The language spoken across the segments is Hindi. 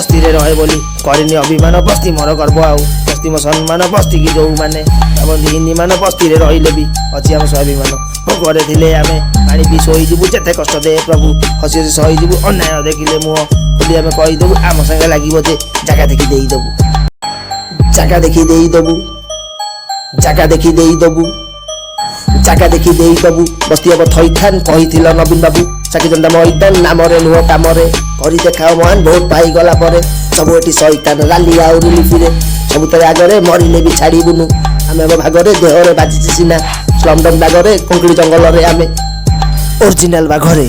बस्ती रे रहे बोली करिनी अभिमान बस्ती मोर गर्व आउ बस्ती मो सम्मान बस्ती की जो माने बंदी हिंदी मान बस्ती रे रहिले भी अछि हम स्वाभिमान भोगरे थिले आमे पानी भी सोई जिबु जेते कष्ट दे प्रभु हसी हसी सही जिबु अन्याय देखिले मुह खुली आमे कहि देबु आम संगे लागिबो जे जागा देखि देई देबु जागा देखि देई देबु जागा देखि देई देबु जागा देखि देई देबु बस्ती अब थैथान कहिथिल नवीन बाबू चाकी जंडा मैदान नामरे नुह कामरे करी देखाओ महान भोट पाई गला परे सब एटी शैतान राली आउ रिलीफ रे सब तरे आगरे मरिले भी छाड़ीबुनु आमे अब भागरे देहरे बाजिछि सिना स्लमडन बागरे कंक्रीट जंगल रे आमे ओरिजिनल बागरे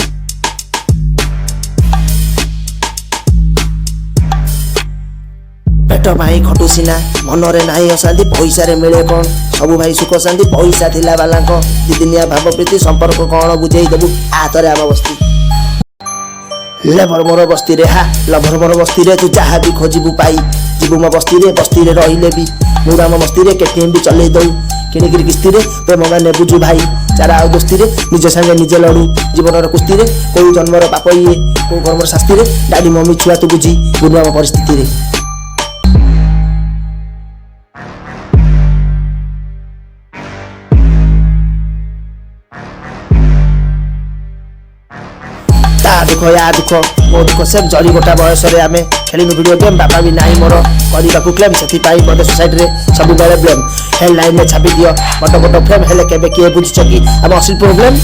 पेट भाई खटु सिना मनरे नाही अशांति पैसा रे मिले कोन सबु भाई सुख शांति पैसा थिला वाला को दिदिनिया भाव प्रीति संपर्क कोन बुझेई देबु आतरे आम बस्ती लेबर मोर बस्ती रे हा लभर मोर बस्ती रे तू जहा भी खोजिबु पाई जिबु मो बस्ती रे रहिले भी मुरा मो बस्ती रे केटीएम भी चले दउ किणिकिरी किस्ती रे प्रेम माने बुझु भाई चारा आ दोस्ती रे निज संगे निजे लड़ू जीवन रो कुस्ती रे कोई जन्मर पाप ये को कर्मर शास्ति रे डाडी मम्मी छुआ तू बुझी बुनुआ परिस्थिति रे दुख या दुख मो दुख से जड़ी गोटा बयस रे आमे खेलिनु वीडियो गेम बापा भी नाही मोर करिबाकू क्लेम सेति पाई बडे सोसाइटी रे सब बेले ब्लेम हेडलाइन में छापी दियो बड बड फ्रेम हेले केबे के बुझछ कि हम असली प्रॉब्लम